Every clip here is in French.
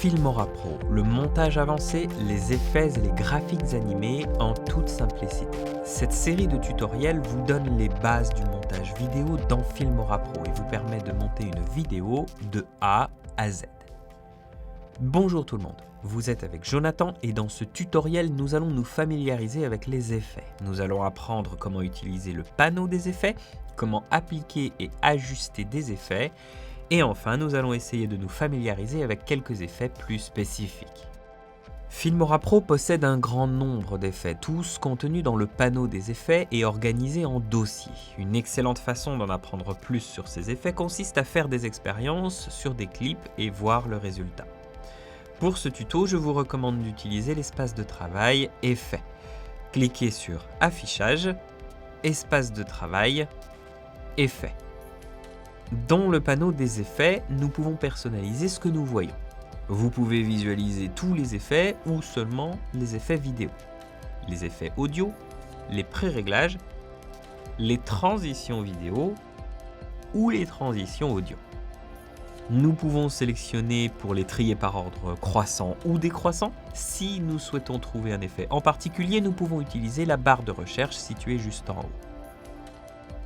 Filmora Pro, le montage avancé, les effets et les graphiques animés en toute simplicité. Cette série de tutoriels vous donne les bases du montage vidéo dans Filmora Pro et vous permet de monter une vidéo de A à Z. Bonjour tout le monde, vous êtes avec Jonathan et dans ce tutoriel nous allons nous familiariser avec les effets. Nous allons apprendre comment utiliser le panneau des effets, comment appliquer et ajuster des effets et enfin nous allons essayer de nous familiariser avec quelques effets plus spécifiques. Filmora Pro possède un grand nombre d'effets, tous contenus dans le panneau des effets et organisés en dossiers. Une excellente façon d'en apprendre plus sur ces effets consiste à faire des expériences sur des clips et voir le résultat. Pour ce tuto, je vous recommande d'utiliser l'espace de travail Effets. Cliquez sur Affichage, Espace de travail, Effets. Dans le panneau des effets, nous pouvons personnaliser ce que nous voyons. Vous pouvez visualiser tous les effets ou seulement les effets vidéo, les effets audio, les pré-réglages, les transitions vidéo ou les transitions audio. Nous pouvons sélectionner pour les trier par ordre croissant ou décroissant. Si nous souhaitons trouver un effet en particulier, nous pouvons utiliser la barre de recherche située juste en haut.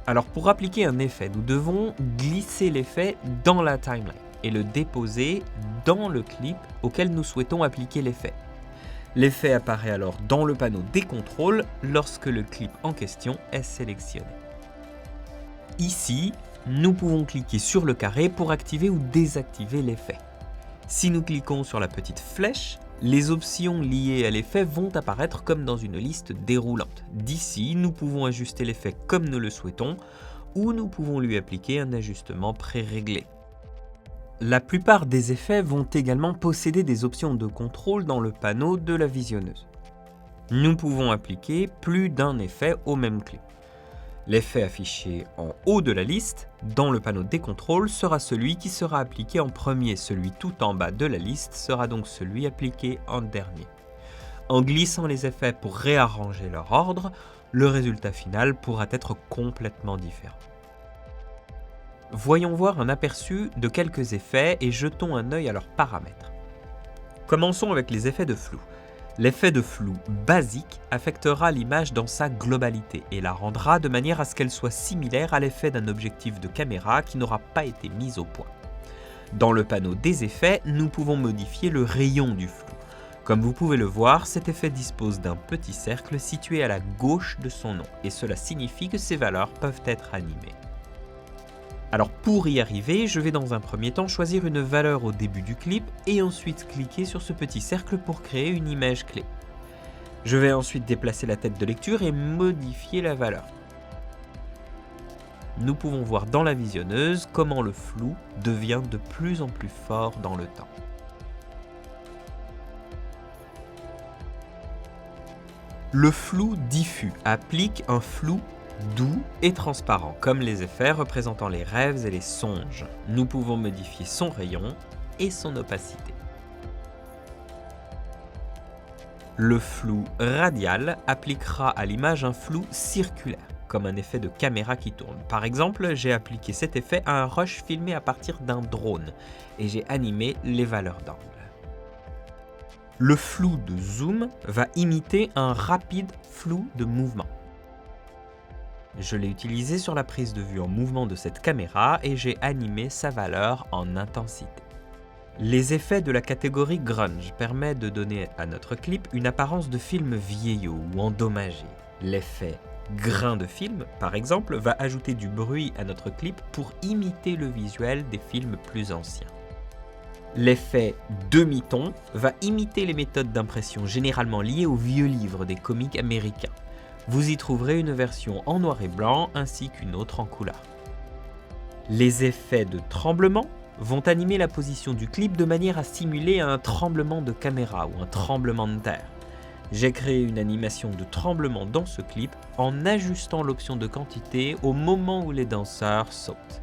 Alors pour appliquer un effet, nous devons glisser l'effet dans la timeline et le déposer dans le clip auquel nous souhaitons appliquer l'effet. L'effet apparaît alors dans le panneau des contrôles lorsque le clip en question est sélectionné. Ici, nous pouvons cliquer sur le carré pour activer ou désactiver l'effet. Si nous cliquons sur la petite flèche, les options liées à l'effet vont apparaître comme dans une liste déroulante. D'ici, nous pouvons ajuster l'effet comme nous le souhaitons ou nous pouvons lui appliquer un ajustement pré-réglé. La plupart des effets vont également posséder des options de contrôle dans le panneau de la visionneuse. Nous pouvons appliquer plus d'un effet au même clip. L'effet affiché en haut de la liste, dans le panneau des contrôles, sera celui qui sera appliqué en premier. Celui tout en bas de la liste sera donc celui appliqué en dernier. En glissant les effets pour réarranger leur ordre, le résultat final pourra être complètement différent. Voyons voir un aperçu de quelques effets et jetons un œil à leurs paramètres. Commençons avec les effets de flou. L'effet de flou basique affectera l'image dans sa globalité et la rendra de manière à ce qu'elle soit similaire à l'effet d'un objectif de caméra qui n'aura pas été mis au point. Dans le panneau des effets, nous pouvons modifier le rayon du flou. Comme vous pouvez le voir, cet effet dispose d'un petit cercle situé à la gauche de son nom et cela signifie que ces valeurs peuvent être animées. Alors pour y arriver, je vais dans un premier temps choisir une valeur au début du clip et ensuite cliquer sur ce petit cercle pour créer une image clé. Je vais ensuite déplacer la tête de lecture et modifier la valeur. Nous pouvons voir dans la visionneuse comment le flou devient de plus en plus fort dans le temps. Le flou diffus applique un flou doux et transparent, comme les effets représentant les rêves et les songes. Nous pouvons modifier son rayon et son opacité. Le flou radial appliquera à l'image un flou circulaire, comme un effet de caméra qui tourne. Par exemple, j'ai appliqué cet effet à un rush filmé à partir d'un drone et j'ai animé les valeurs d'angle. Le flou de zoom va imiter un rapide flou de mouvement. Je l'ai utilisé sur la prise de vue en mouvement de cette caméra et j'ai animé sa valeur en intensité. Les effets de la catégorie grunge permettent de donner à notre clip une apparence de film vieillot ou endommagé. L'effet grain de film, par exemple, va ajouter du bruit à notre clip pour imiter le visuel des films plus anciens. L'effet demi-ton va imiter les méthodes d'impression généralement liées aux vieux livres des comics américains. Vous y trouverez une version en noir et blanc ainsi qu'une autre en couleur. Les effets de tremblement vont animer la position du clip de manière à simuler un tremblement de caméra ou un tremblement de terre. J'ai créé une animation de tremblement dans ce clip en ajustant l'option de quantité au moment où les danseurs sautent.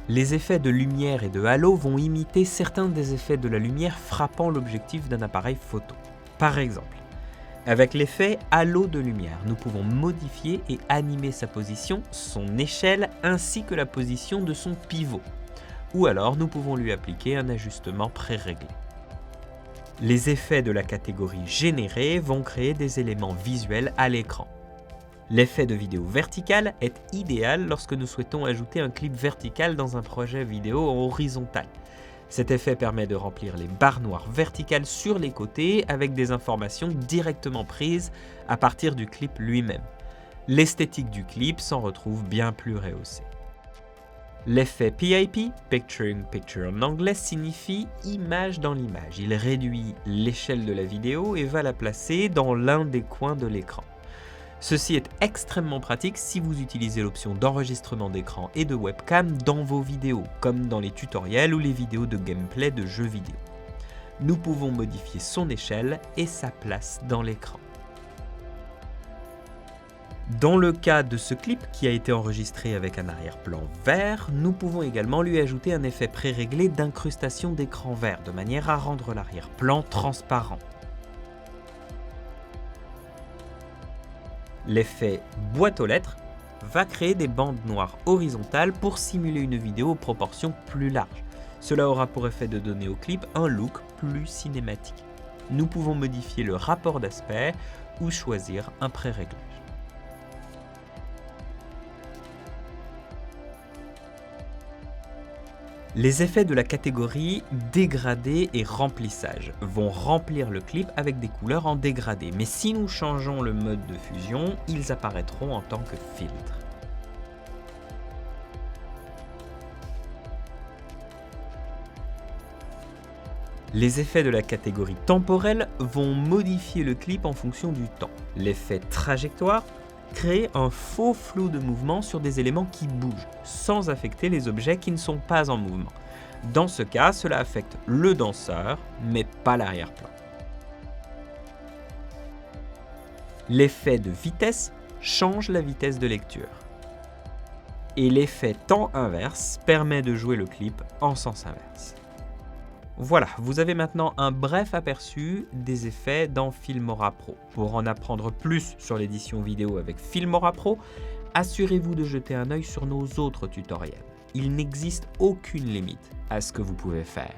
Les effets de lumière et de halo vont imiter certains des effets de la lumière frappant l'objectif d'un appareil photo. Par exemple, avec l'effet halo de lumière, nous pouvons modifier et animer sa position, son échelle ainsi que la position de son pivot. ou alors nous pouvons lui appliquer un ajustement pré-réglé. Les effets de la catégorie générée vont créer des éléments visuels à l'écran. L'effet de vidéo verticale est idéal lorsque nous souhaitons ajouter un clip vertical dans un projet vidéo horizontal. Cet effet permet de remplir les barres noires verticales sur les côtés avec des informations directement prises à partir du clip lui-même. L'esthétique du clip s'en retrouve bien plus rehaussée. L'effet PIP, Picture in Picture en anglais, signifie image dans l'image. Il réduit l'échelle de la vidéo et va la placer dans l'un des coins de l'écran. Ceci est extrêmement pratique si vous utilisez l'option d'enregistrement d'écran et de webcam dans vos vidéos, comme dans les tutoriels ou les vidéos de gameplay de jeux vidéo. Nous pouvons modifier son échelle et sa place dans l'écran. Dans le cas de ce clip qui a été enregistré avec un arrière-plan vert, nous pouvons également lui ajouter un effet pré-réglé d'incrustation d'écran vert, de manière à rendre l'arrière-plan transparent. L'effet boîte aux lettres va créer des bandes noires horizontales pour simuler une vidéo aux proportions plus larges. Cela aura pour effet de donner au clip un look plus cinématique. Nous pouvons modifier le rapport d'aspect ou choisir un pré-réglage. Les effets de la catégorie dégradé et remplissage vont remplir le clip avec des couleurs en dégradé, mais si nous changeons le mode de fusion, ils apparaîtront en tant que filtres. Les effets de la catégorie temporelle vont modifier le clip en fonction du temps. L'effet trajectoire crée un faux flou de mouvement sur des éléments qui bougent, sans affecter les objets qui ne sont pas en mouvement. Dans ce cas, cela affecte le danseur, mais pas l'arrière-plan. L'effet de vitesse change la vitesse de lecture. Et l'effet temps inverse permet de jouer le clip en sens inverse. Voilà, vous avez maintenant un bref aperçu des effets dans Filmora Pro. Pour en apprendre plus sur l'édition vidéo avec Filmora Pro, assurez-vous de jeter un œil sur nos autres tutoriels. Il n'existe aucune limite à ce que vous pouvez faire.